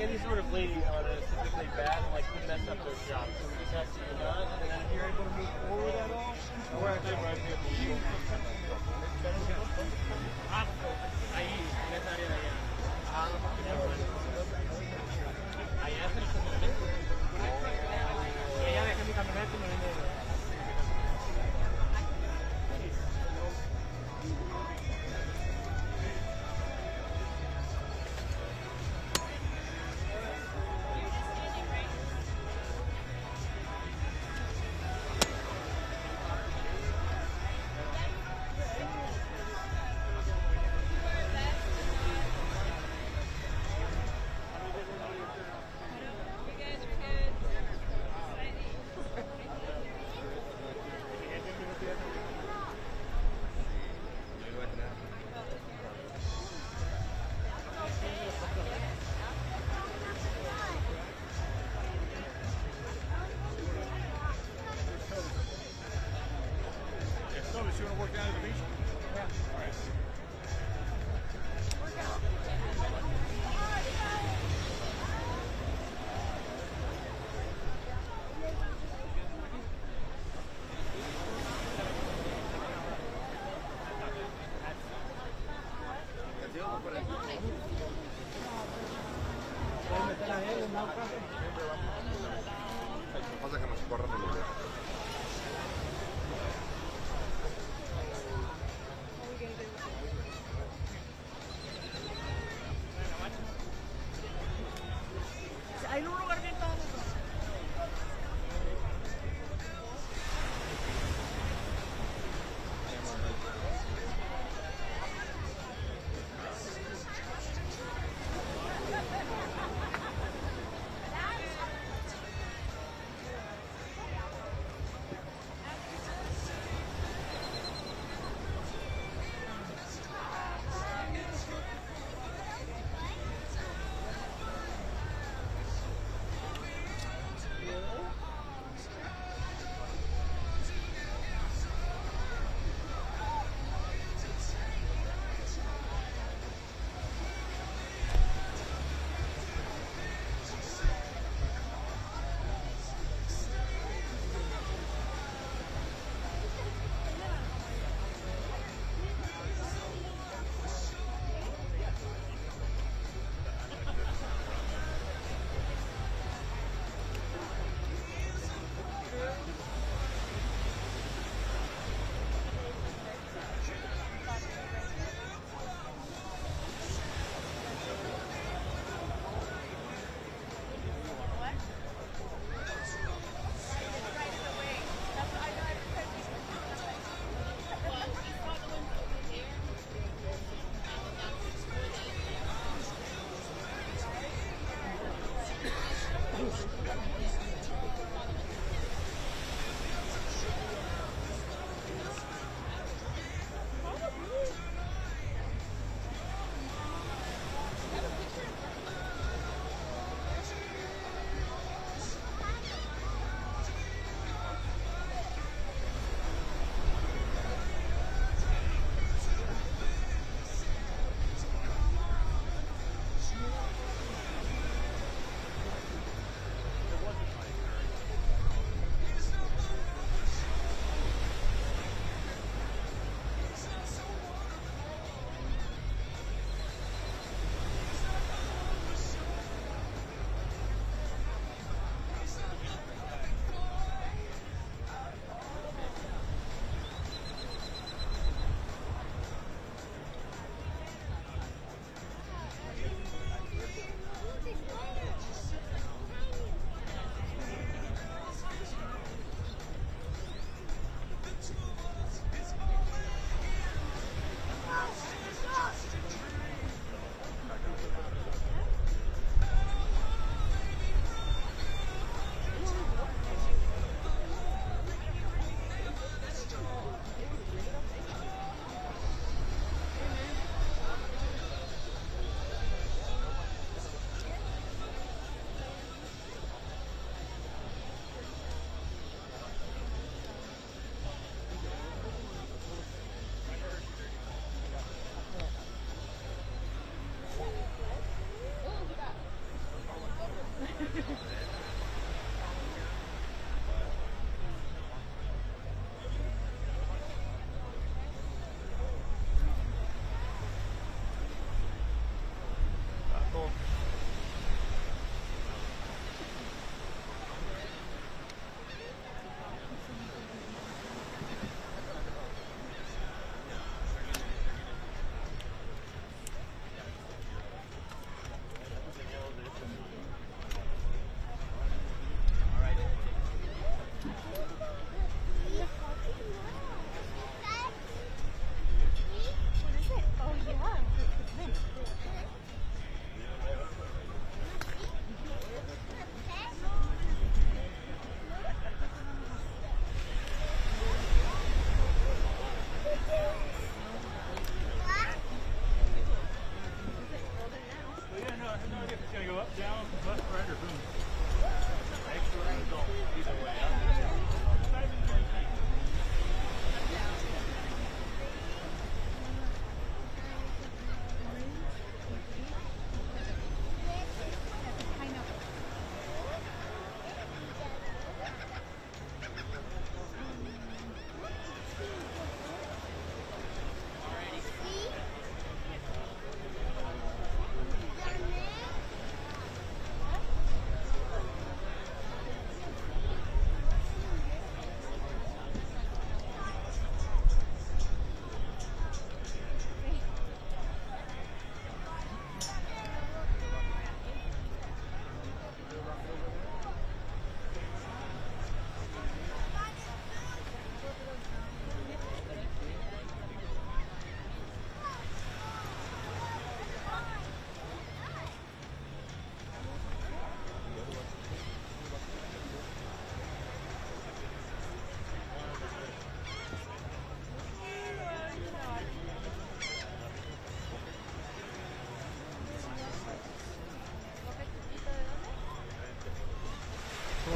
any sort of lady is typically bad and like could mess up their job. So we just have to not, and then if you're able to move forward at all, we're actually right here. Ahí, en esa área de allá. Allá es el estacionamiento. Ella deja mi camioneta y me viene. Pasa que nos corran el video. Hay un lugar bien cómodo.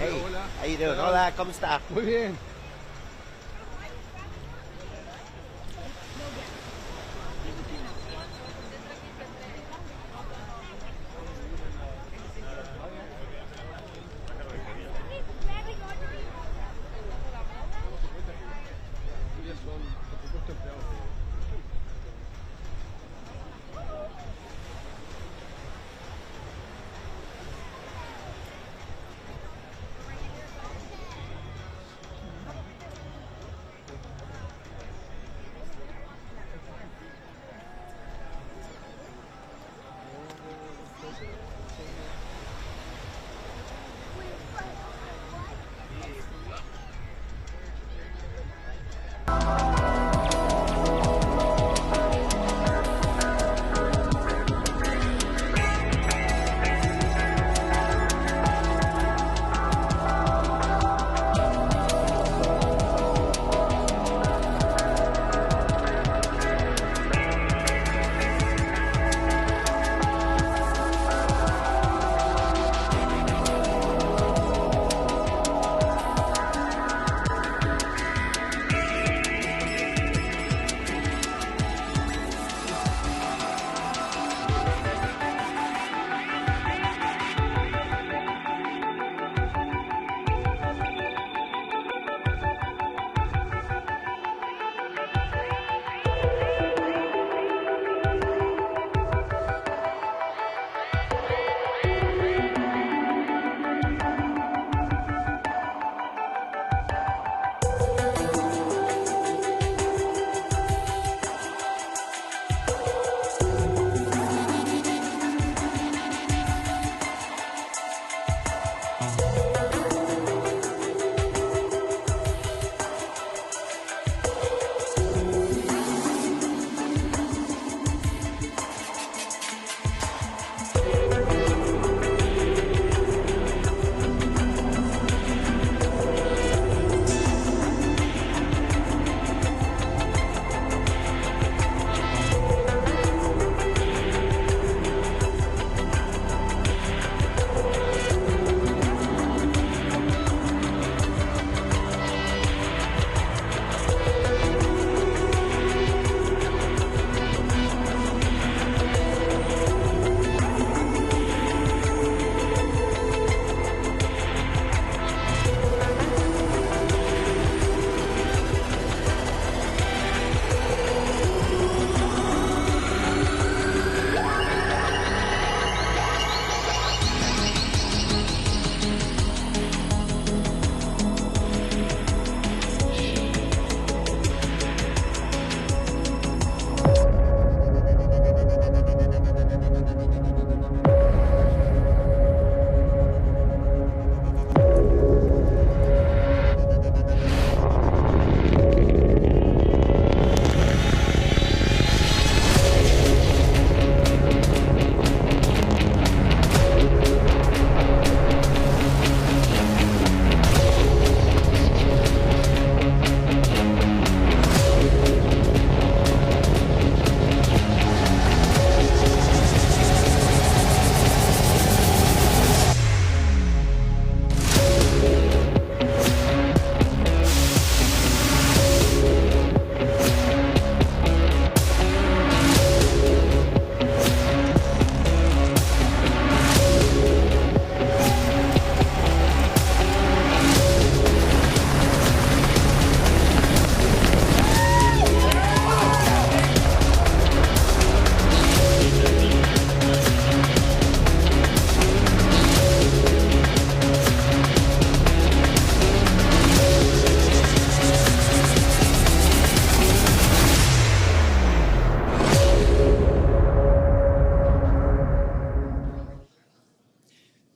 Hey, how you doing? Hola, ¿cómo está? Muy bien.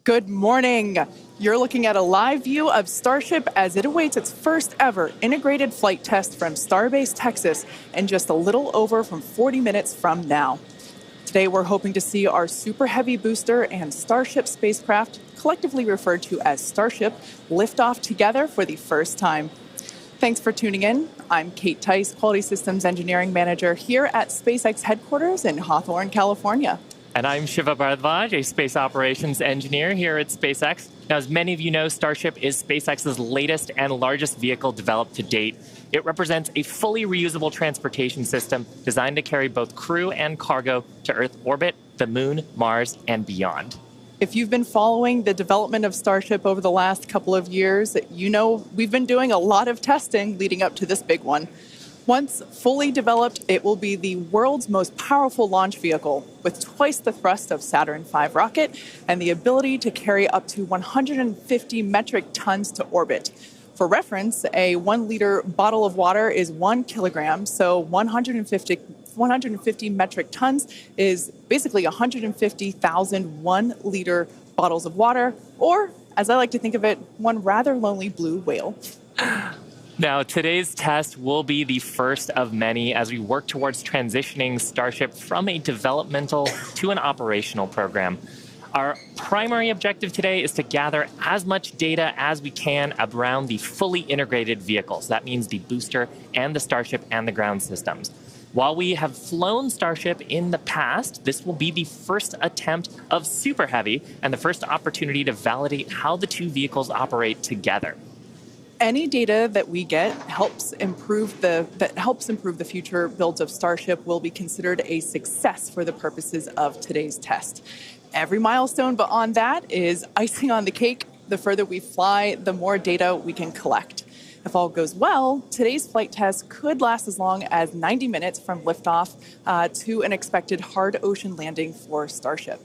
Good morning. You're looking at a live view of Starship as it awaits its first ever integrated flight test from Starbase, Texas, in just a little over 40 minutes from now. Today, we're hoping to see our Super Heavy booster and Starship spacecraft, collectively referred to as Starship, lift off together for the first time. Thanks for tuning in. I'm Kate Tice, Quality Systems Engineering Manager here at SpaceX headquarters in Hawthorne, California. And I'm Shiva Bharadwaj, a Space Operations Engineer here at SpaceX. Now, as many of you know, Starship is SpaceX's latest and largest vehicle developed to date. It represents a fully reusable transportation system designed to carry both crew and cargo to Earth orbit, the Moon, Mars, and beyond. If you've been following the development of Starship over the last couple of years, you know we've been doing a lot of testing leading up to this big one. Once fully developed, it will be the world's most powerful launch vehicle, with twice the thrust of Saturn V rocket and the ability to carry up to 150 metric tons to orbit. For reference, a 1-liter bottle of water is 1 kilogram, so 150 metric tons is basically 150,000 1-liter bottles of water, or, as I like to think of it, one rather lonely blue whale. Now, today's test will be the first of many as we work towards transitioning Starship from a developmental to an operational program. Our primary objective today is to gather as much data as we can around the fully integrated vehicles. That means the booster and the Starship and the ground systems. While we have flown Starship in the past, this will be the first attempt of Super Heavy and the first opportunity to validate how the two vehicles operate together. Any data that we get helps improve the future builds of Starship will be considered a success for the purposes of today's test. Every milestone beyond that is icing on the cake. The further we fly, the more data we can collect. If all goes well, today's flight test could last as long as 90 minutes from liftoff to an expected hard ocean landing for Starship.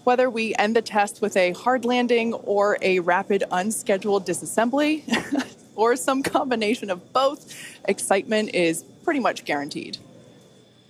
Whether we end the test with a hard landing or a rapid unscheduled disassembly, or some combination of both, excitement is pretty much guaranteed.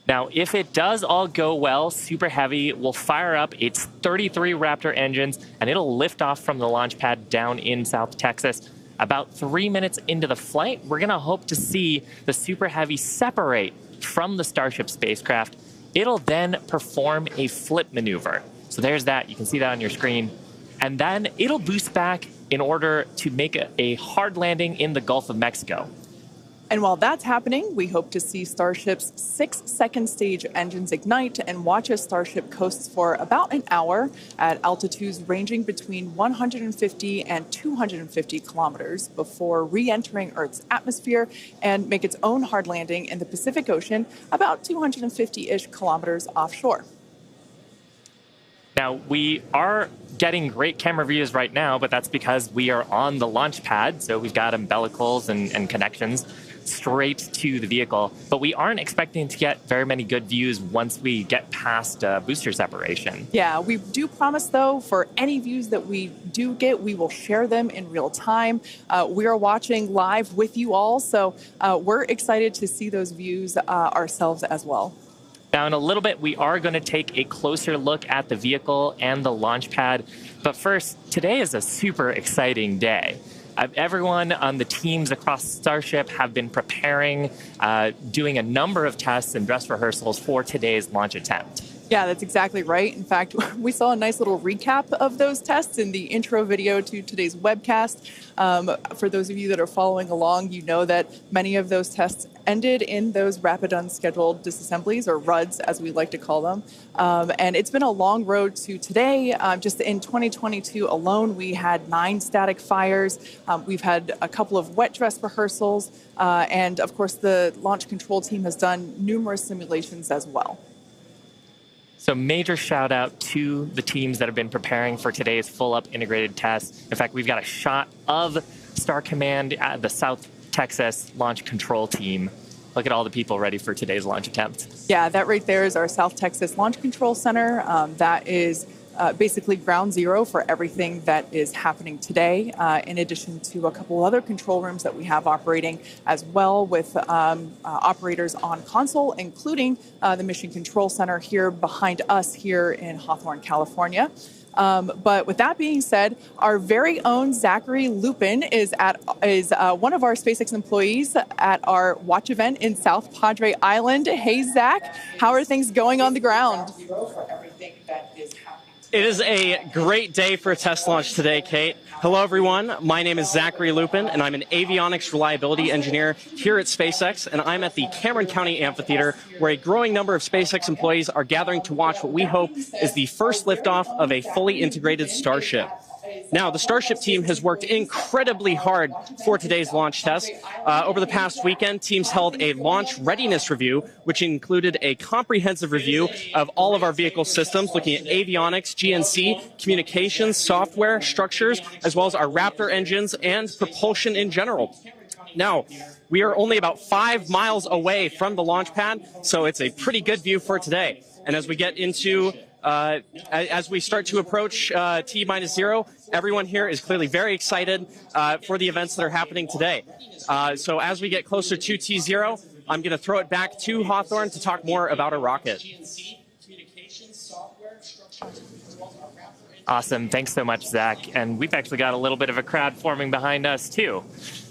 Now, if it does all go well, Super Heavy will fire up its 33 Raptor engines, and it'll lift off from the launch pad down in South Texas. About 3 minutes into the flight, we're going to hope to see the Super Heavy separate from the Starship spacecraft. It'll then perform a flip maneuver. So there's that. You can see that on your screen. And then it'll boost back in order to make a hard landing in the Gulf of Mexico. And while that's happening, we hope to see Starship's 6 second stage engines ignite and watch as Starship coasts for about an hour at altitudes ranging between 150 and 250 kilometers before re-entering Earth's atmosphere and make its own hard landing in the Pacific Ocean about 250-ish kilometers offshore. Now, we are getting great camera views right now, but that's because we are on the launch pad, so we've got umbilicals and connections straight to the vehicle. But we aren't expecting to get very many good views once we get past booster separation. Yeah, we do promise, though, for any views that we do get, we will share them in real time. We are watching live with you all, so we're excited to see those views ourselves as well. Now, in a little bit, we are going to take a closer look at the vehicle and the launch pad. But first, today is a super exciting day. Everyone on the teams across Starship have been preparing, doing a number of tests and dress rehearsals for today's launch attempt. Yeah, that's exactly right. In fact, we saw a nice little recap of those tests in the intro video to today's webcast. For those of you that are following along, you know that many of those tests ended in those rapid unscheduled disassemblies, or RUDs as we like to call them. And it's been a long road to today. Just in 2022 alone, we had 9 static fires. We've had a couple of wet dress rehearsals. And of course, the launch control team has done numerous simulations as well. So major shout out to the teams that have been preparing for today's full up integrated test. In fact, we've got a shot of Star Command at the South Texas launch control team. Look at all the people ready for today's launch attempt. Yeah, that right there is our South Texas Launch Control Center. That is basically ground zero for everything that is happening today, in addition to a couple other control rooms that we have operating as well with operators on console, including the Mission Control Center here behind us here in Hawthorne, California. But with that being said, our very own Zachary Lupin is one of our SpaceX employees at our watch event in South Padre Island. Hey, Zach, how are things going on the ground? It is a great day for a test launch today, Kate. Hello, everyone. My name is Zachary Lupin, and I'm an avionics reliability engineer here at SpaceX, and I'm at the Cameron County Amphitheater, where a growing number of SpaceX employees are gathering to watch what we hope is the first liftoff of a fully integrated Starship. Now, the Starship team has worked incredibly hard for today's launch test. Over the past weekend, teams held a launch readiness review, which included a comprehensive review of all of our vehicle systems, looking at avionics, GNC, communications, software, structures, as well as our Raptor engines and propulsion in general. Now, we are only about 5 miles away from the launch pad, so it's a pretty good view for today. And as we get into as we start to approach T-0, everyone here is clearly very excited for the events that are happening today. So as we get closer to T-0, I'm going to throw it back to Hawthorne to talk more about our rocket. Awesome. Thanks so much, Zach. And we've actually got a little bit of a crowd forming behind us, too.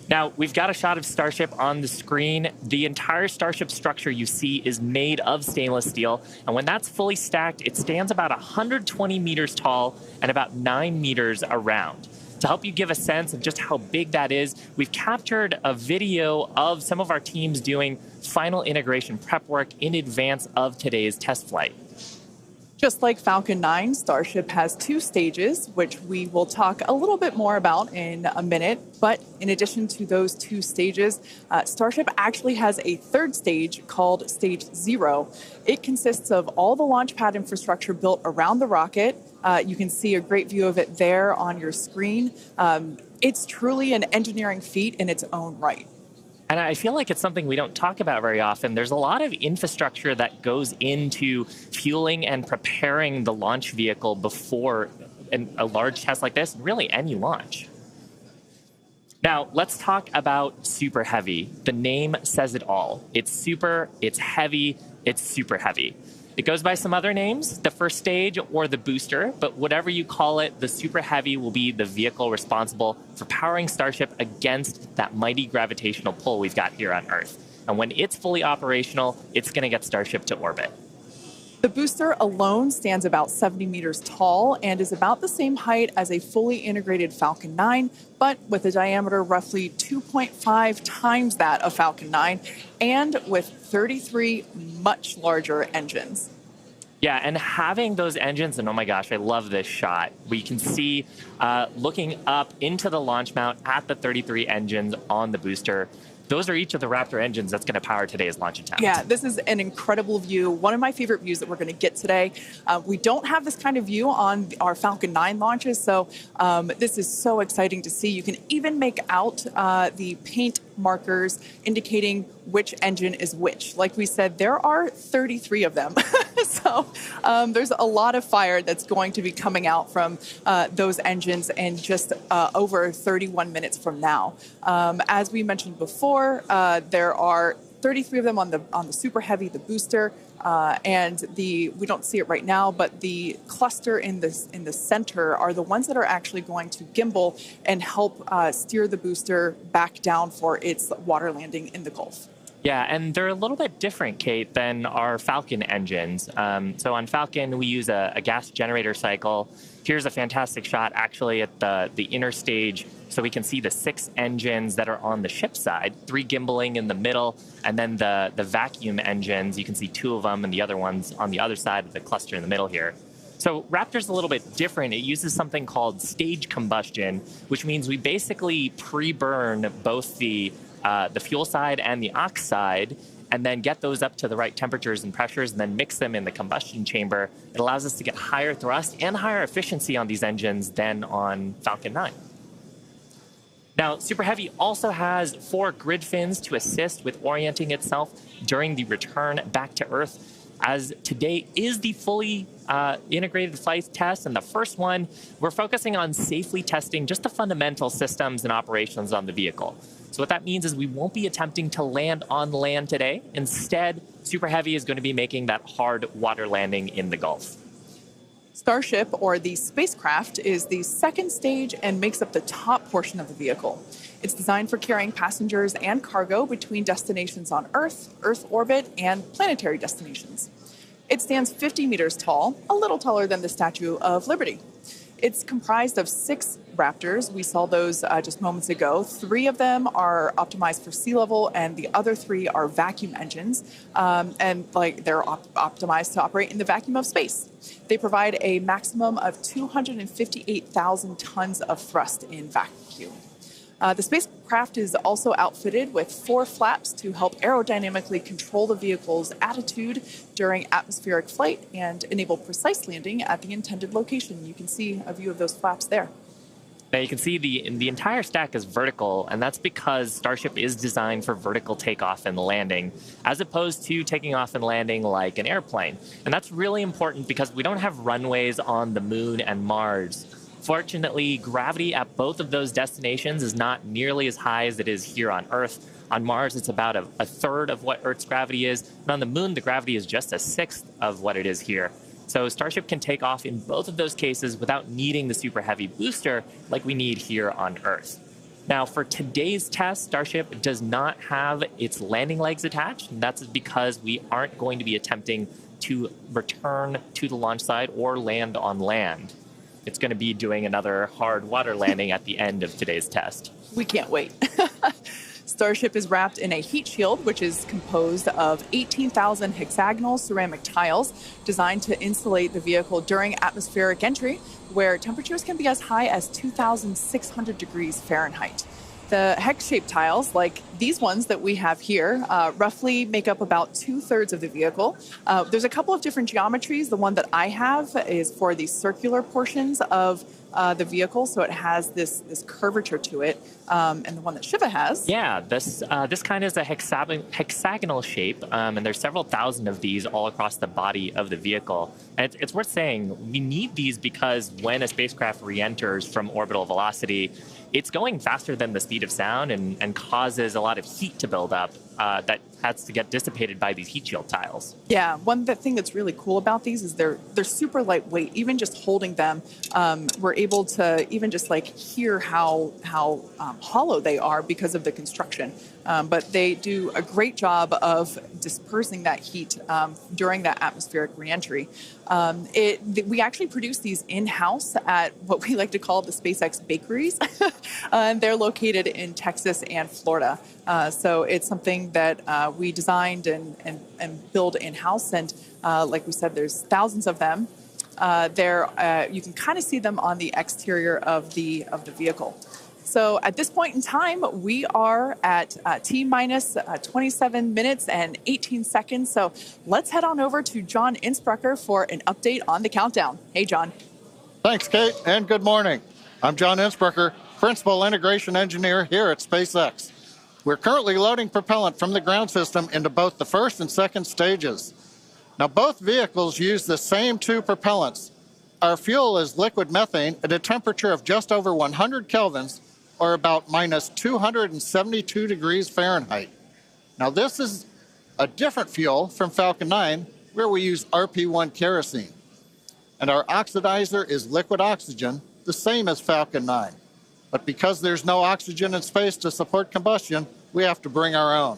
Now, we've got a shot of Starship on the screen. The entire Starship structure you see is made of stainless steel. And when that's fully stacked, it stands about 120 meters tall and about 9 meters around. To help you give a sense of just how big that is, we've captured a video of some of our teams doing final integration prep work in advance of today's test flight. Just like Falcon 9, Starship has 2 stages, which we will talk a little bit more about in a minute. But in addition to those 2 stages, Starship actually has a 3rd stage called Stage 0. It consists of all the launch pad infrastructure built around the rocket. You can see a great view of it there on your screen. It's truly an engineering feat in its own right. And I feel like it's something we don't talk about very often. There's a lot of infrastructure that goes into fueling and preparing the launch vehicle before a large test like this, really any launch. Now, let's talk about Super Heavy. The name says it all. It's super, it's heavy, it's super heavy. It goes by some other names, the first stage or the booster, but whatever you call it, the Super Heavy will be the vehicle responsible for powering Starship against that mighty gravitational pull we've got here on Earth. And when it's fully operational, it's going to get Starship to orbit. The booster alone stands about 70 meters tall and is about the same height as a fully integrated Falcon 9, but with a diameter roughly 2.5 times that of Falcon 9 and with 33 much larger engines. Yeah, and having those engines, and oh my gosh, I love this shot. We can see looking up into the launch mount at the 33 engines on the booster. Those are each of the Raptor engines that's going to power today's launch attempt. Yeah, this is an incredible view. One of my favorite views that we're going to get today. We don't have this kind of view on our Falcon 9 launches, so this is so exciting to see. You can even make out the paint markers indicating which engine is which. Like we said, there are 33 of them. So there's a lot of fire that's going to be coming out from those engines in just over 31 minutes from now. As we mentioned before, there are 33 of them on the Super Heavy, the booster, and we don't see it right now, but the cluster in the center are the ones that are actually going to gimbal and help steer the booster back down for its water landing in the Gulf. Yeah, and they're a little bit different, Kate, than our Falcon engines. So on Falcon, we use a gas generator cycle. Here's a fantastic shot, actually, at the inner stage, so we can see the 6 engines that are on the ship side, 3 gimbaling in the middle, and then the vacuum engines, you can see 2 of them, and the other ones on the other side of the cluster in the middle here. So Raptor's a little bit different. It uses something called stage combustion, which means we basically pre-burn both the fuel side and the ox side, and then get those up to the right temperatures and pressures, and then mix them in the combustion chamber. It allows us to get higher thrust and higher efficiency on these engines than on Falcon 9. Now, Super Heavy also has 4 grid fins to assist with orienting itself during the return back to Earth, as today is the fully integrated flight test, and the first one, we're focusing on safely testing just the fundamental systems and operations on the vehicle. So what that means is we won't be attempting to land on land today. Instead, Super Heavy is going to be making that hard water landing in the Gulf. Starship, or the spacecraft, is the 2nd stage and makes up the top portion of the vehicle. It's designed for carrying passengers and cargo between destinations on Earth, Earth orbit, and planetary destinations. It stands 50 meters tall, a little taller than the Statue of Liberty. It's comprised of 6 Raptors. We saw those just moments ago. 3 of them are optimized for sea level, and the other 3 are vacuum engines, and they're optimized to operate in the vacuum of space. They provide a maximum of 258,000 tons of thrust in vacuum. The spacecraft is also outfitted with 4 flaps to help aerodynamically control the vehicle's attitude during atmospheric flight and enable precise landing at the intended location. You can see a view of those flaps there. Now you can see the entire stack is vertical, and that's because Starship is designed for vertical takeoff and landing, as opposed to taking off and landing like an airplane. And that's really important because we don't have runways on the Moon and Mars. Fortunately, gravity at both of those destinations is not nearly as high as it is here on Earth. On Mars, it's about a third of what Earth's gravity is, and on the Moon, the gravity is just a sixth of what it is here. So Starship can take off in both of those cases without needing the super heavy booster like we need here on Earth. Now, for today's test, Starship does not have its landing legs attached, and that's because we aren't going to be attempting to return to the launch site or land on land. It's going to be doing another hard water landing at the end of today's test. We can't wait. Starship is wrapped in a heat shield, which is composed of 18,000 hexagonal ceramic tiles designed to insulate the vehicle during atmospheric entry, where temperatures can be as high as 2,600 degrees Fahrenheit. The hex-shaped tiles, like these ones that we have here, roughly make up about 2/3 of the vehicle. There's a couple of different geometries. The one that I have is for the circular portions of the vehicle, so it has this curvature to it, and the one that Shiva has. Yeah, this kind is a hexagonal shape, and there's several thousand of these all across the body of the vehicle. And it's worth saying we need these because when a spacecraft re-enters from orbital velocity, it's going faster than the speed of sound and causes a lot of heat to build up that has to get dissipated by these heat shield tiles. Yeah, one thing that's really cool about these is they're super lightweight. Even just holding them, we're able to even just hear how hollow they are because of the construction. But they do a great job of dispersing that heat during that atmospheric reentry. We actually produce these in-house at what we like to call the SpaceX bakeries. And they're located in Texas and Florida. So it's something that we designed and build in-house. And like we said, there's thousands of them. You can kind of see them on the exterior of the vehicle. So at this point in time, we are at T-minus 27 minutes and 18 seconds. So let's head on over to John Innsbrucker for an update on the countdown. Hey, John. Thanks, Kate, and good morning. I'm John Innsbrucker, Principal Integration Engineer here at SpaceX. We're currently loading propellant from the ground system into both the first and second stages. Now, both vehicles use the same 2 propellants. Our fuel is liquid methane at a temperature of just over 100 kelvins, or about minus 272 degrees Fahrenheit. Now, this is a different fuel from Falcon 9, where we use RP1 kerosene. And our oxidizer is liquid oxygen, the same as Falcon 9. But because there's no oxygen in space to support combustion, we have to bring our own.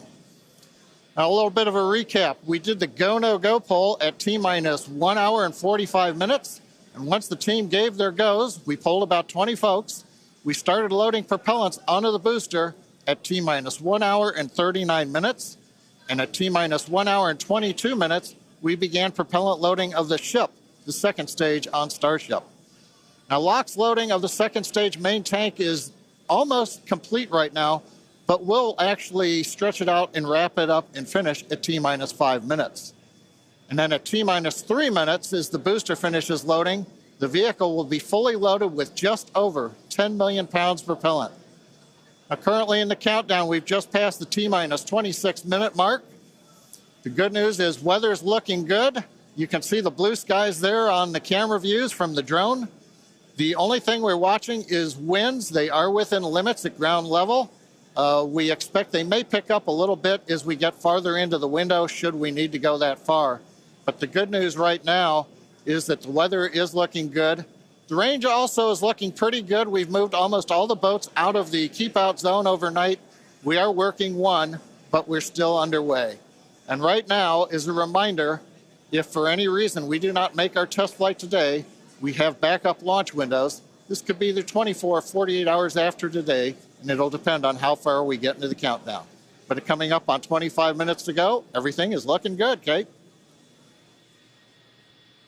Now, a little bit of a recap. We did the go, no go poll at T-minus 1 hour and 45 minutes. And once the team gave their goes, we polled about 20 folks. We started loading propellants onto the booster at T-minus 1 hour and 39 minutes. And at T-minus 1 hour and 22 minutes, we began propellant loading of the ship, the second stage on Starship. Now, LOX loading of the second stage main tank is almost complete right now, but we'll actually stretch it out and wrap it up and finish at T-minus 5 minutes. And then at T-minus 3 minutes, as the booster finishes loading, the vehicle will be fully loaded with just over 10 million pounds propellant. Now, currently in the countdown, we've just passed the T-minus 26 minute mark. The good news is weather's looking good. You can see the blue skies there on the camera views from the drone. The only thing we're watching is winds. They are within limits at ground level. We expect they may pick up a little bit as we get farther into the window should we need to go that far. But the good news right now is that the weather is looking good. The range also is looking pretty good. We've moved almost all the boats out of the keep out zone overnight. We are working one, but we're still underway. And right now, as a reminder, if for any reason we do not make our test flight today, we have backup launch windows This could be either 24 or 48 hours after today, and it'll depend on how far we get into the countdown. But coming up on 25 minutes to go, everything is looking good, Kate.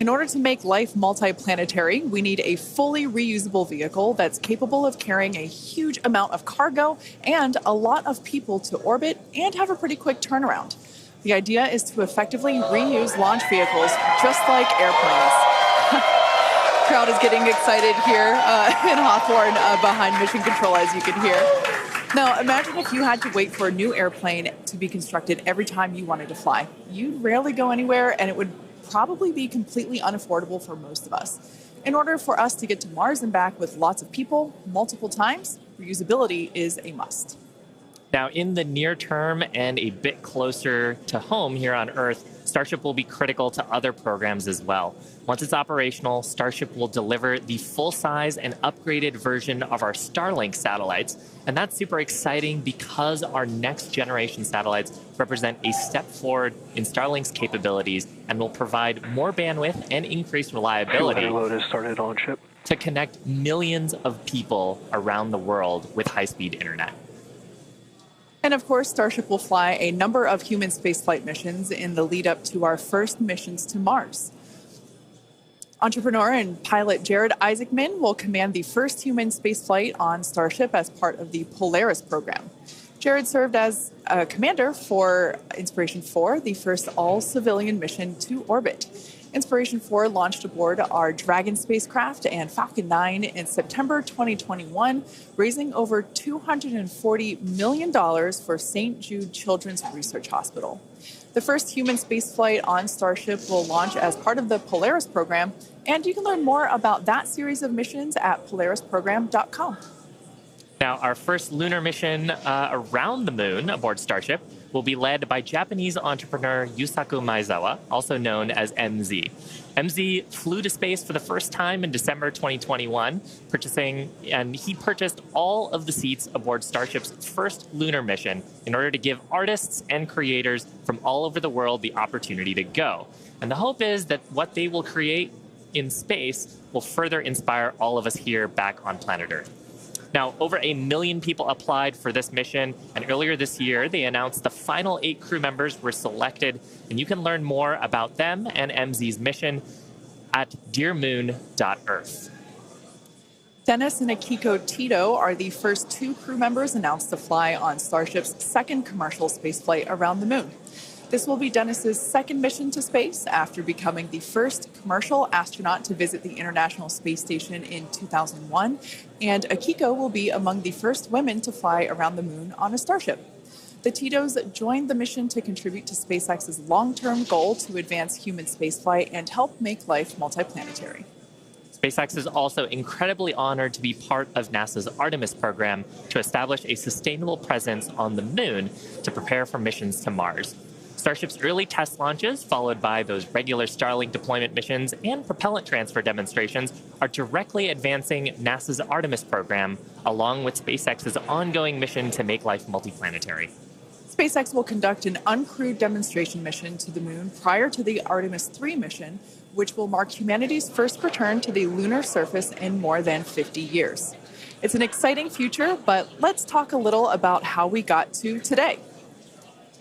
In order to make life multiplanetary, we need a fully reusable vehicle that's capable of carrying a huge amount of cargo and a lot of people to orbit and have a pretty quick turnaround. The idea is to effectively reuse launch vehicles just like airplanes. Crowd is getting excited here in Hawthorne behind Mission Control, as you can hear. Now, imagine if you had to wait for a new airplane to be constructed every time you wanted to fly. You'd rarely go anywhere, and it would probably be completely unaffordable for most of us. In order for us to get to Mars and back with lots of people, multiple times, reusability is a must. Now, in the near term and a bit closer to home here on Earth, Starship will be critical to other programs as well. Once it's operational, Starship will deliver the full-size and upgraded version of our Starlink satellites. And that's super exciting because our next-generation satellites represent a step forward in Starlink's capabilities and will provide more bandwidth and increased reliability to connect millions of people around the world with high-speed internet. And of course, Starship will fly a number of human spaceflight missions in the lead up to our first missions to Mars. Entrepreneur and pilot Jared Isaacman will command the first human spaceflight on Starship as part of the Polaris program. Jared served as a commander for Inspiration 4, the first all-civilian mission to orbit. Inspiration 4 launched aboard our Dragon spacecraft and Falcon 9 in September 2021, raising over $240 million for St. Jude Children's Research Hospital. The first human spaceflight on Starship will launch as part of the Polaris program, and you can learn more about that series of missions at polarisprogram.com. Now, our first lunar mission around the moon aboard Starship will be led by Japanese entrepreneur Yusaku Maezawa, also known as MZ. MZ flew to space for the first time in December 2021, he purchased all of the seats aboard Starship's first lunar mission in order to give artists and creators from all over the world the opportunity to go. And the hope is that what they will create in space will further inspire all of us here back on planet Earth. Now, over 1 million people applied for this mission, and earlier this year, they announced the final 8 crew members were selected, and you can learn more about them and MZ's mission at dearmoon.earth. Dennis and Akiko Tito are the first 2 crew members announced to fly on Starship's second commercial spaceflight around the moon. This will be Dennis's second mission to space after becoming the first commercial astronaut to visit the International Space Station in 2001, and Akiko will be among the first women to fly around the moon on a Starship. The Titos joined the mission to contribute to SpaceX's long-term goal to advance human spaceflight and help make life multiplanetary. SpaceX is also incredibly honored to be part of NASA's Artemis program to establish a sustainable presence on the moon to prepare for missions to Mars. Starship's early test launches, followed by those regular Starlink deployment missions and propellant transfer demonstrations, are directly advancing NASA's Artemis program, along with SpaceX's ongoing mission to make life multiplanetary. SpaceX will conduct an uncrewed demonstration mission to the moon prior to the Artemis 3 mission, which will mark humanity's first return to the lunar surface in more than 50 years. It's an exciting future, but let's talk a little about how we got to today.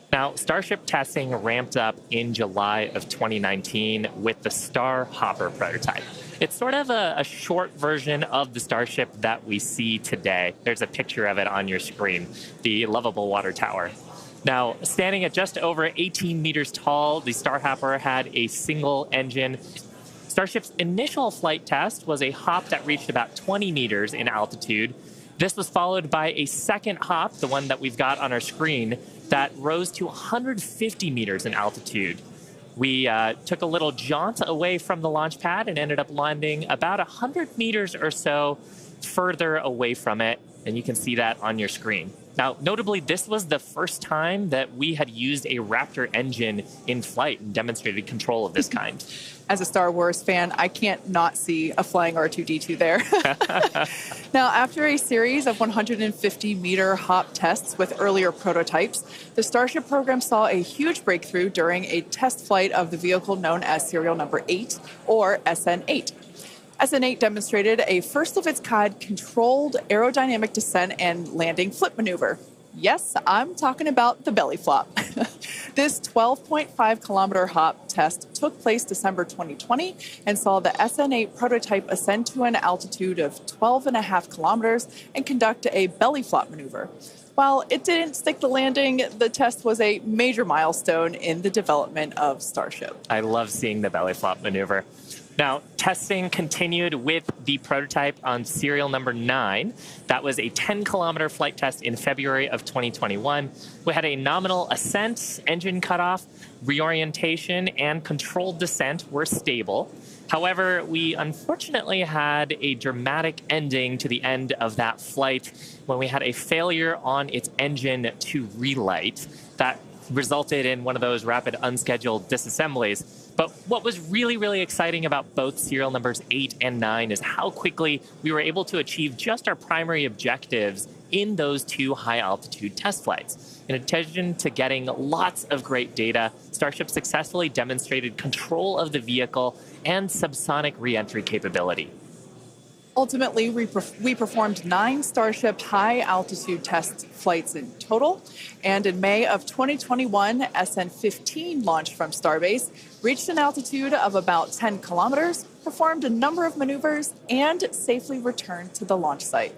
Now, Starship testing ramped up in July of 2019 with the Star Hopper prototype. It's sort of a short version of the Starship that we see today. There's a picture of it on your screen, the lovable water tower. Now, standing at just over 18 meters tall, the Star Hopper had a single engine. Starship's initial flight test was a hop that reached about 20 meters in altitude. This was followed by a second hop, the one that we've got on our screen, that rose to 150 meters in altitude. We took a little jaunt away from the launch pad and ended up landing about 100 meters or so further away from it, and you can see that on your screen. Now, notably, this was the first time that we had used a Raptor engine in flight and demonstrated control of this kind. As a Star Wars fan, I can't not see a flying R2-D2 there. Now, after a series of 150-meter hop tests with earlier prototypes, the Starship program saw a huge breakthrough during a test flight of the vehicle known as serial number 8, or SN8. SN8 demonstrated a first-of-its-kind controlled aerodynamic descent and landing flip maneuver. Yes, I'm talking about the belly flop. This 12.5-kilometer hop test took place December 2020 and saw the SN8 prototype ascend to an altitude of 12.5 kilometers and conduct a belly flop maneuver. While it didn't stick the landing, the test was a major milestone in the development of Starship. I love seeing the belly flop maneuver. Now, testing continued with the prototype on serial number 9. That was a 10-kilometer flight test in February of 2021. We had a nominal ascent, engine cutoff, reorientation, and controlled descent were stable. However, we unfortunately had a dramatic ending to the end of that flight when we had a failure on its engine to relight. That resulted in one of those rapid unscheduled disassemblies. But what was really, really exciting about both serial numbers 8 and 9 is how quickly we were able to achieve just our primary objectives in those 2 high-altitude test flights. In addition to getting lots of great data, Starship successfully demonstrated control of the vehicle and subsonic re-entry capability. Ultimately, we performed 9 Starship high-altitude test flights in total, and in May of 2021, SN15 launched from Starbase, reached an altitude of about 10 kilometers, performed a number of maneuvers, and safely returned to the launch site.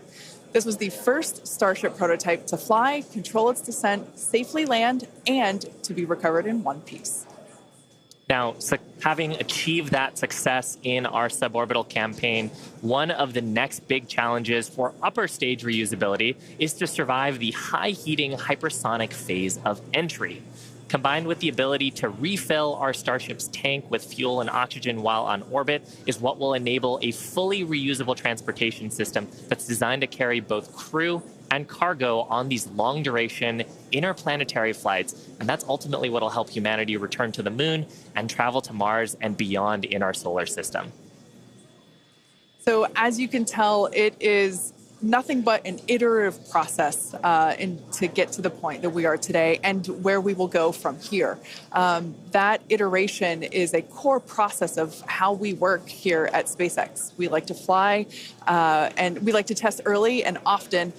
This was the first Starship prototype to fly, control its descent, safely land, and to be recovered in one piece. Now, having achieved that success in our suborbital campaign, one of the next big challenges for upper stage reusability is to survive the high heating hypersonic phase of entry. Combined with the ability to refill our Starship's tank with fuel and oxygen while on orbit is what will enable a fully reusable transportation system that's designed to carry both crew and cargo on these long-duration interplanetary flights, and that's ultimately what will help humanity return to the moon and travel to Mars and beyond in our solar system. So as you can tell, it is nothing but an iterative process to get to the point that we are today and where we will go from here. That iteration is a core process of how we work here at SpaceX. We like to fly and we like to test early and often,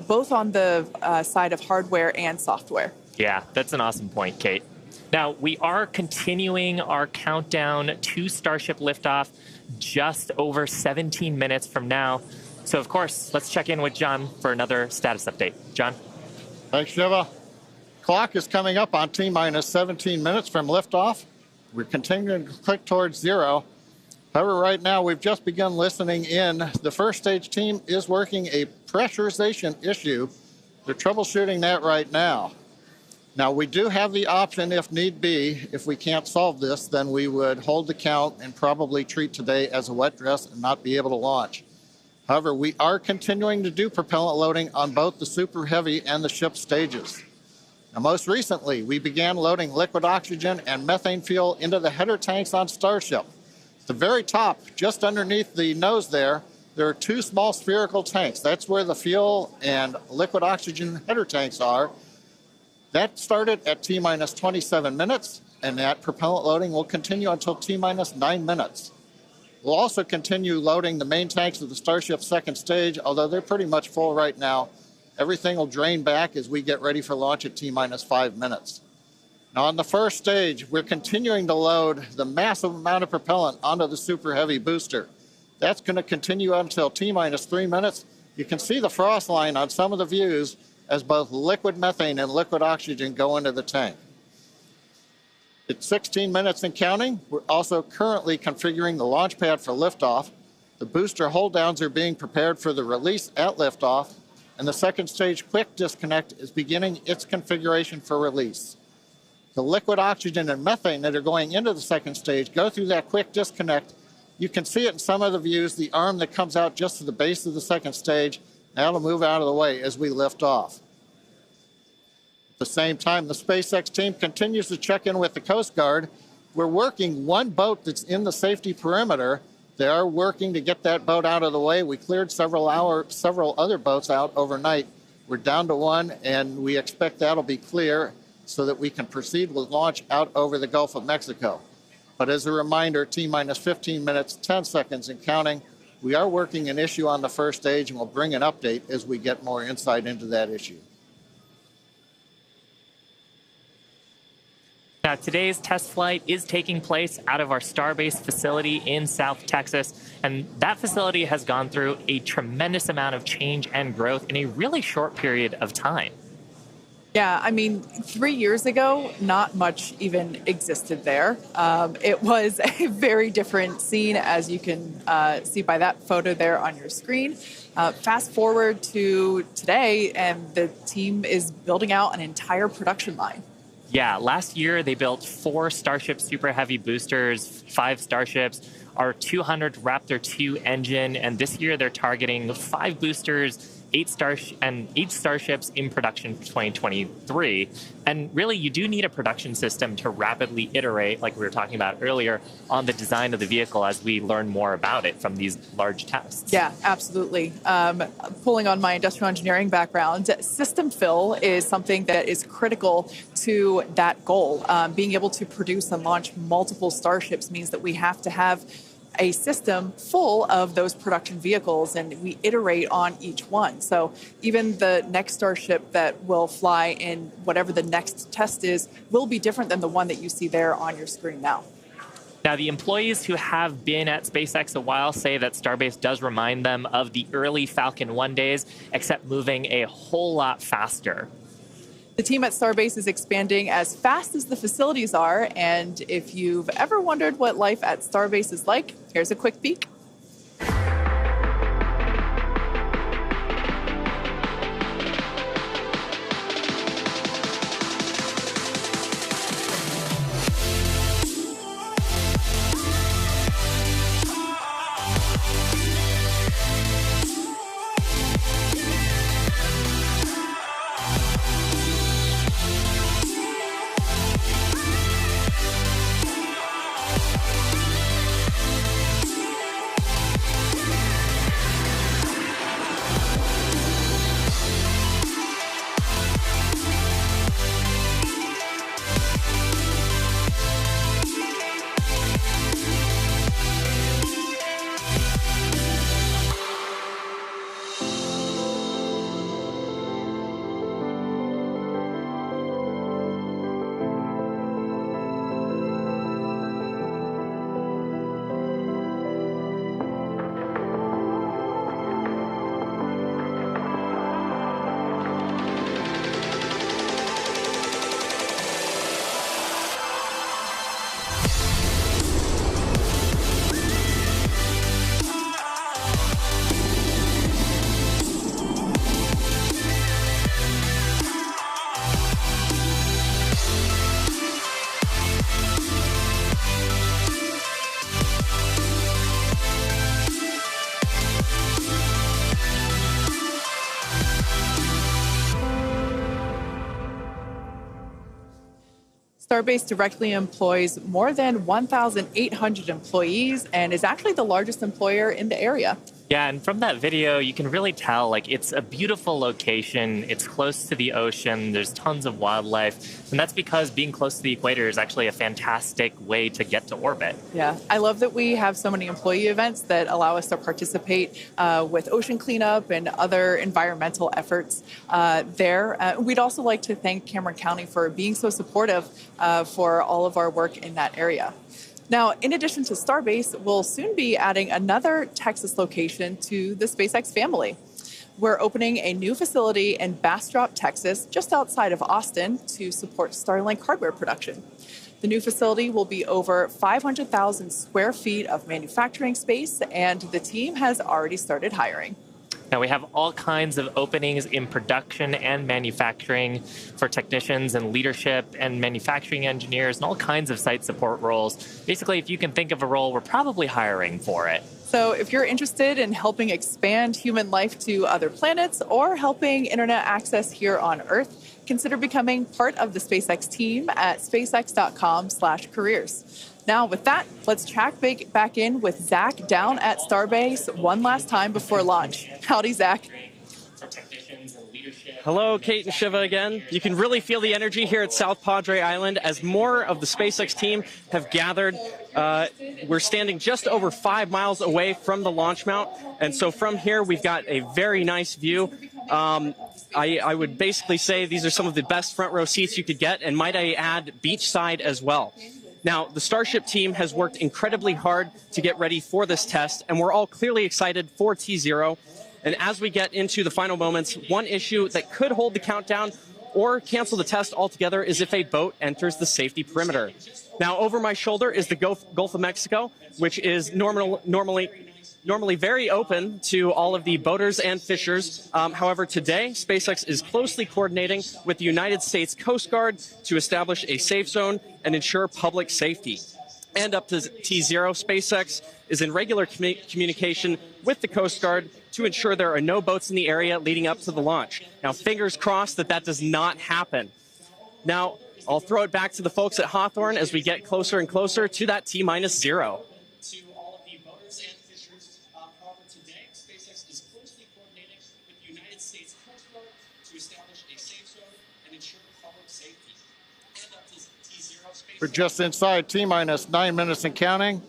both on the side of hardware and software. Yeah, that's an awesome point, Kate. Now, we are continuing our countdown to Starship liftoff just over 17 minutes from now. So, of course, let's check in with John for another status update. John? Thanks, Shiva. Clock is coming up on T-minus 17 minutes from liftoff. We're continuing to click towards 0. However, right now, we've just begun listening in. The first stage team is working a pressurization issue. They're troubleshooting that right now. Now, we do have the option, if need be, if we can't solve this, then we would hold the count and probably treat today as a wet dress and not be able to launch. However, we are continuing to do propellant loading on both the Super Heavy and the ship stages. Now, most recently, we began loading liquid oxygen and methane fuel into the header tanks on Starship. At the very top, just underneath the nose there are 2 small spherical tanks. That's where the fuel and liquid oxygen header tanks are. That started at T-minus 27 minutes, and that propellant loading will continue until T-minus 9 minutes. We'll also continue loading the main tanks of the Starship second stage, although they're pretty much full right now. Everything will drain back as we get ready for launch at T-minus 5 minutes. Now, on the first stage, we're continuing to load the massive amount of propellant onto the Super Heavy booster. That's going to continue until T-minus 3 minutes. You can see the frost line on some of the views as both liquid methane and liquid oxygen go into the tank. It's 16 minutes and counting. We're also currently configuring the launch pad for liftoff. The booster hold downs are being prepared for the release at liftoff, and the second stage quick disconnect is beginning its configuration for release. The liquid oxygen and methane that are going into the second stage go through that quick disconnect. You can see it in some of the views, the arm that comes out just to the base of the second stage. That'll move out of the way as we lift off. At the same time, the SpaceX team continues to check in with the Coast Guard. We're working one boat that's in the safety perimeter. They are working to get that boat out of the way. We cleared several other boats out overnight. We're down to one, and we expect that'll be clear so that we can proceed with launch out over the Gulf of Mexico. But as a reminder, T-minus 15 minutes, 10 seconds and counting. We are working an issue on the first stage, and we'll bring an update as we get more insight into that issue. Now, today's test flight is taking place out of our Starbase facility in South Texas, and that facility has gone through a tremendous amount of change and growth in a really short period of time. Yeah, I mean, 3 years ago, not much even existed there. It was a very different scene, as you can see by that photo there on your screen. Fast forward to today, and the team is building out an entire production line. Yeah, last year they built 4 Starship Super Heavy boosters, 5 Starships, our 200 Raptor 2 engine, and this year they're targeting 5 boosters, 8 Starships in production for 2023. And really, you do need a production system to rapidly iterate, like we were talking about earlier, on the design of the vehicle as we learn more about it from these large tests. Yeah, absolutely. Pulling on my industrial engineering background, system fill is something that is critical to that goal. Being able to produce and launch multiple Starships means that we have to have a system full of those production vehicles, and we iterate on each one. So even the next Starship that will fly in whatever the next test is will be different than the one that you see there on your screen now. Now, the employees who have been at SpaceX a while say that Starbase does remind them of the early Falcon 1 days, except moving a whole lot faster. The team at Starbase is expanding as fast as the facilities are, and if you've ever wondered what life at Starbase is like, here's a quick peek. Starbase directly employs more than 1,800 employees and is actually the largest employer in the area. Yeah, and from that video, you can really tell, like, it's a beautiful location. It's close to the ocean. There's tons of wildlife. And that's because being close to the equator is actually a fantastic way to get to orbit. Yeah, I love that we have so many employee events that allow us to participate with ocean cleanup and other environmental efforts there. We'd also like to thank Cameron County for being so supportive for all of our work in that area. Now, in addition to Starbase, we'll soon be adding another Texas location to the SpaceX family. We're opening a new facility in Bastrop, Texas, just outside of Austin, to support Starlink hardware production. The new facility will be over 500,000 square feet of manufacturing space, and the team has already started hiring. Now, we have all kinds of openings in production and manufacturing for technicians and leadership and manufacturing engineers and all kinds of site support roles. Basically, if you can think of a role, we're probably hiring for it. So if you're interested in helping expand human life to other planets or helping internet access here on Earth, consider becoming part of the SpaceX team at spacex.com/careers. Now, with that, let's check back in with Zach down at Starbase one last time before launch. Howdy, Zach. For technicians and leadership Hello, Kate and Shiva again. You can really feel the energy here at South Padre Island as more of the SpaceX team have gathered. We're standing just over 5 miles away from the launch mount, and so from here we've got a very nice view. I would basically say these are some of the best front row seats you could get, and might I add, beachside as well. Now, the Starship team has worked incredibly hard to get ready for this test, and we're all clearly excited for T0. And as we get into the final moments, one issue that could hold the countdown or cancel the test altogether is if a boat enters the safety perimeter. Now, over my shoulder is the Gulf of Mexico, which is normally very open to all of the boaters and fishers. However, today, SpaceX is closely coordinating with the United States Coast Guard to establish a safe zone and ensure public safety. And up to T0, SpaceX is in regular communication with the Coast Guard to ensure there are no boats in the area leading up to the launch. Now, fingers crossed that that does not happen. Now, I'll throw it back to the folks at Hawthorne as we get closer and closer to that T-0. To all of the boaters and fishers, however, today, SpaceX is closely coordinating with the United States Coast Guard to establish a safe zone and ensure public safety. And up to T0, SpaceX... We're just inside T-9 minutes and counting.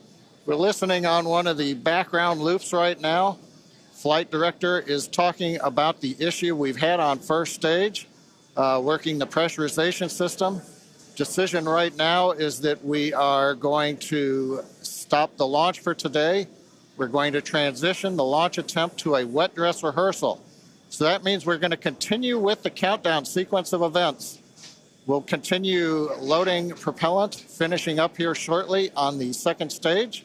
We're listening on one of the background loops right now. Flight director is talking about the issue we've had on first stage, working the pressurization system. Decision right now is that we are going to stop the launch for today. We're going to transition the launch attempt to a wet dress rehearsal. So that means we're going to continue with the countdown sequence of events. We'll continue loading propellant, finishing up here shortly on the second stage.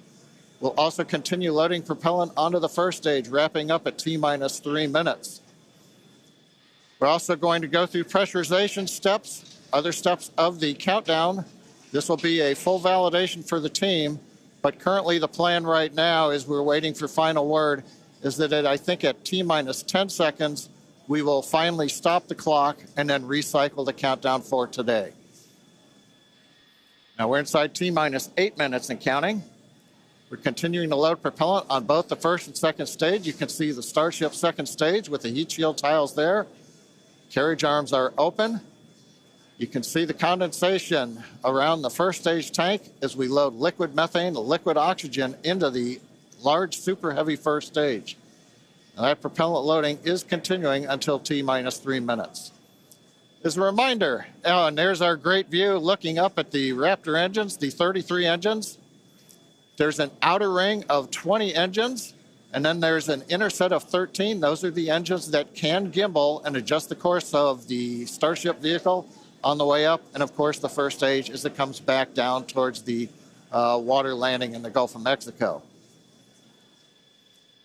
We'll also continue loading propellant onto the first stage, wrapping up at T-3 minutes. We're also going to go through pressurization steps, other steps of the countdown. This will be a full validation for the team, but currently the plan right now is we're waiting for final word, is that I think at T-10 seconds, we will finally stop the clock and then recycle the countdown for today. Now we're inside T-8 minutes and counting. We're continuing to load propellant on both the first and second stage. You can see the Starship second stage with the heat shield tiles there. Carriage arms are open. You can see the condensation around the first stage tank as we load liquid methane, liquid oxygen into the large super heavy first stage. And that propellant loading is continuing until T-3 minutes. As a reminder, and there's our great view looking up at the Raptor engines, the 33 engines. There's an outer ring of 20 engines, and then there's an inner set of 13. Those are the engines that can gimbal and adjust the course of the Starship vehicle on the way up. And of course, the first stage as it comes back down towards the water landing in the Gulf of Mexico.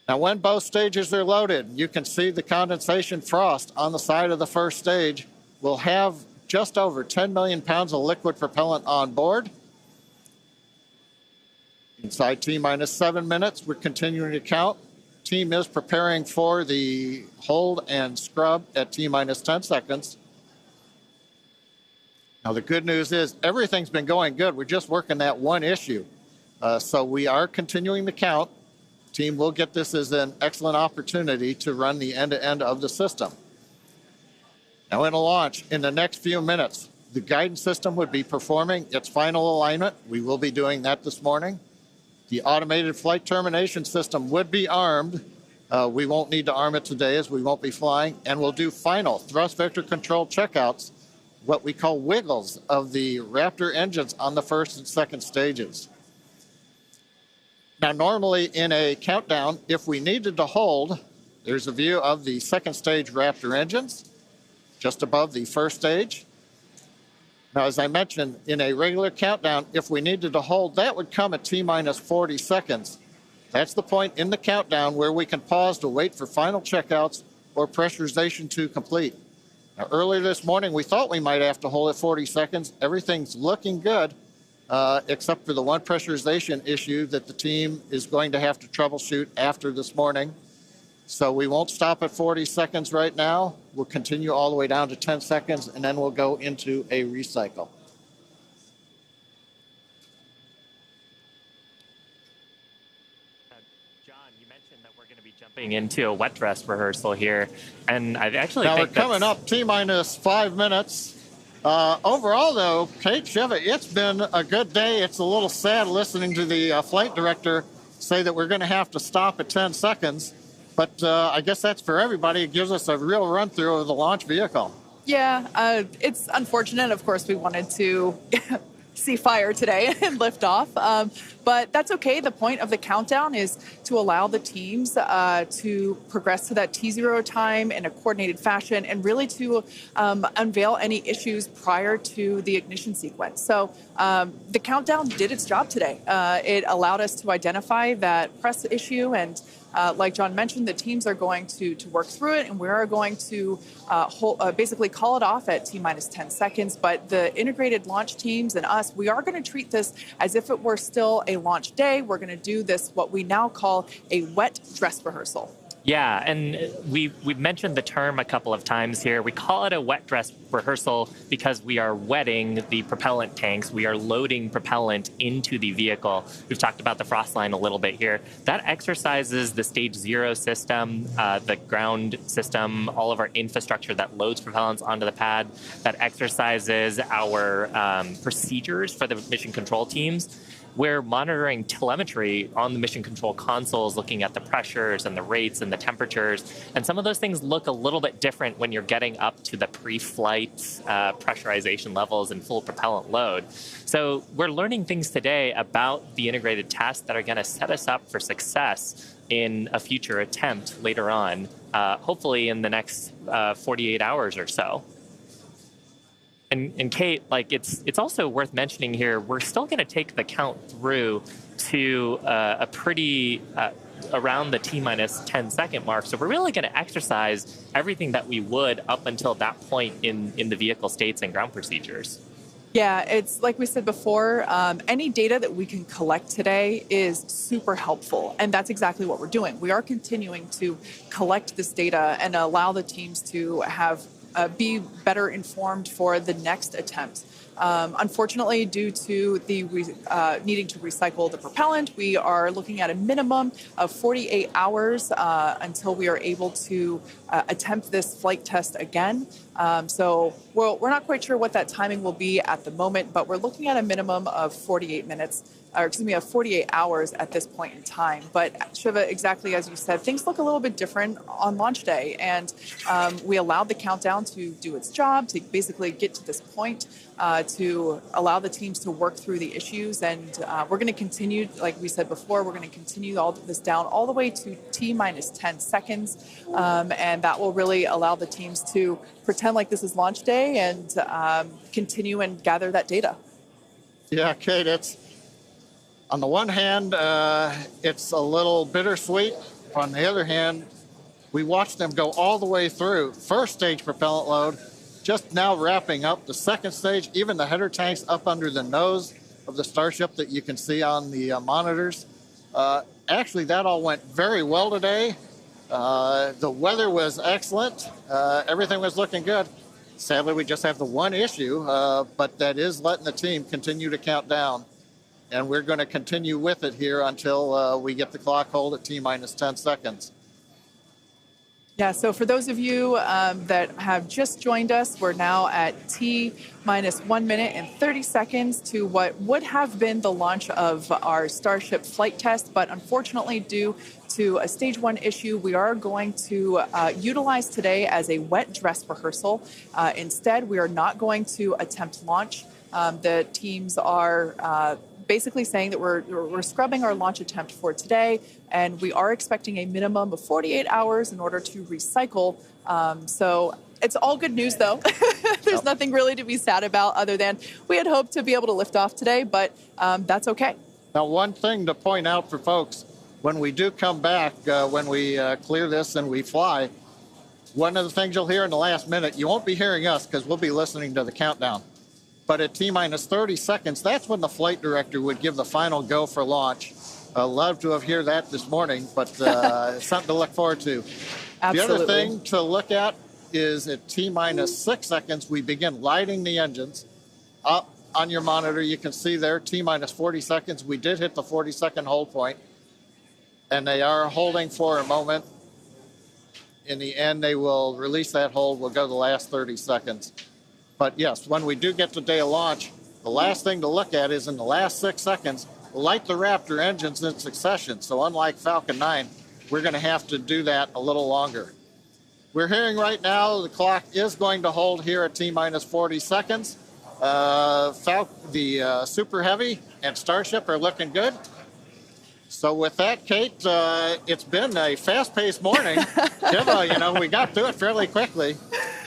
Now, when both stages are loaded, you can see the condensation frost on the side of the first stage. We'll have just over 10 million pounds of liquid propellant on board. Inside T-7 minutes, we're continuing to count. Team is preparing for the hold and scrub at T-10 seconds. Now, the good news is everything's been going good. We're just working that one issue. So we are continuing to count. Team will get this as an excellent opportunity to run the end-to-end of the system. Now, in a launch, in the next few minutes, the guidance system would be performing its final alignment. We will be doing that this morning. The automated flight termination system would be armed. We won't need to arm it today as we won't be flying. And we'll do final thrust vector control checkouts, what we call wiggles of the Raptor engines on the first and second stages. Now, normally in a countdown, if we needed to hold, there's a view of the second stage Raptor engines just above the first stage. Now, as I mentioned, in a regular countdown, if we needed to hold, that would come at T-40 seconds. That's the point in the countdown where we can pause to wait for final checkouts or pressurization to complete. Now, earlier this morning, we thought we might have to hold at 40 seconds. Everything's looking good, except for the one pressurization issue that the team is going to have to troubleshoot after this morning. So we won't stop at 40 seconds right now. We'll continue all the way down to 10 seconds, and then we'll go into a recycle. John, you mentioned that we're going to be jumping into a wet dress rehearsal here, and I actually Now think we're coming up T-minus 5 minutes. Overall, though, Kate, Shiva, it's been a good day. It's a little sad listening to the flight director say that we're going to have to stop at 10 seconds, but I guess that's for everybody. It gives us a real run-through of the launch vehicle. Yeah, it's unfortunate. Of course, we wanted to see fire today and lift off. But that's okay. The point of the countdown is to allow the teams to progress to that T0 time in a coordinated fashion and really to unveil any issues prior to the ignition sequence. So the countdown did its job today. It allowed us to identify that press issue, and like John mentioned, the teams are going to work through it, and we are going to basically call it off at T-minus 10 seconds. But the integrated launch teams and us, we are going to treat this as if it were still a launch day. We're going to do this, what we now call a wet dress rehearsal. Yeah, and we've mentioned the term a couple of times here. We call it a wet dress rehearsal because we are wetting the propellant tanks. We are loading propellant into the vehicle. We've talked about the frost line a little bit here. That exercises the stage 0 system, the ground system, all of our infrastructure that loads propellants onto the pad. That exercises our procedures for the mission control teams. We're monitoring telemetry on the mission control consoles, looking at the pressures and the rates and the temperatures. And some of those things look a little bit different when you're getting up to the pre-flight pressurization levels and full propellant load. So we're learning things today about the integrated tests that are going to set us up for success in a future attempt later on, hopefully in the next 48 hours or so. And Kate, like it's also worth mentioning here, we're still going to take the count through to a pretty around the T-minus 10 second mark. So we're really going to exercise everything that we would up until that point in the vehicle states and ground procedures. Yeah, it's like we said before, any data that we can collect today is super helpful. And that's exactly what we're doing. We are continuing to collect this data and allow the teams to have be better informed for the next attempt. Unfortunately, due to the needing to recycle the propellant, we are looking at a minimum of 48 hours until we are able to attempt this flight test again. So we're not quite sure what that timing will be at the moment, but we're looking at a minimum of 48 minutes. Of 48 hours at this point in time. But Shiva, exactly as you said, things look a little bit different on launch day. And we allowed the countdown to do its job, to basically get to this point, to allow the teams to work through the issues. And we're going to continue, like we said before, we're going to continue all this down all the way to T-minus 10 seconds. And that will really allow the teams to pretend like this is launch day and continue and gather that data. Yeah, Kate, it's on the one hand, it's a little bittersweet. On the other hand, we watched them go all the way through. First stage propellant load, just now wrapping up. The second stage, even the header tanks up under the nose of the Starship that you can see on the monitors. Actually, that all went very well today. The weather was excellent. Everything was looking good. Sadly, we just have the one issue, but that is letting the team continue to count down. And we're going to continue with it here until we get the clock hold at T-minus 10 seconds. Yeah, so for those of you that have just joined us, we're now at T-minus 1 minute and 30 seconds to what would have been the launch of our Starship flight test. But unfortunately, due to a stage 1 issue, we are going to utilize today as a wet dress rehearsal. Instead, we are not going to attempt launch. The teams are basically saying that we're scrubbing our launch attempt for today, and we are expecting a minimum of 48 hours in order to recycle. So it's all good news, though. There's nothing really to be sad about other than we had hoped to be able to lift off today, but that's okay. Now, one thing to point out for folks, when we do come back, when we clear this and we fly, one of the things you'll hear in the last minute, you won't be hearing us because we'll be listening to the countdown. But at T-minus 30 seconds, that's when the flight director would give the final go for launch. Love to have heard that this morning, but something to look forward to. Absolutely. The other thing to look at is at T-minus 6 seconds, we begin lighting the engines. Up on your monitor, you can see there, T-minus 40 seconds. We did hit the 40-second hold point, and they are holding for a moment. in the end, they will release that hold. We'll go the last 30 seconds. But yes, when we do get to day of launch, the last thing to look at is in the last 6 seconds, light the Raptor engines in succession. So unlike Falcon 9, we're going to have to do that a little longer. We're hearing right now the clock is going to hold here at T-minus 40 seconds. The Super Heavy and Starship are looking good. So with that, Kate, it's been a fast-paced morning. We got through it fairly quickly.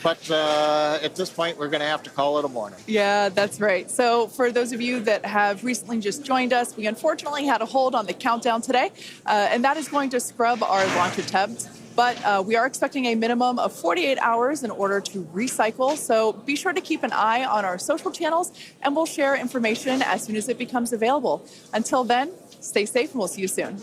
But at this point, we're going to have to call it a morning. Yeah, that's right. So for those of you that have recently just joined us, we unfortunately had a hold on the countdown today, and that is going to scrub our launch attempts. But we are expecting a minimum of 48 hours in order to recycle. So be sure to keep an eye on our social channels, and we'll share information as soon as it becomes available. Until then, stay safe, and we'll see you soon.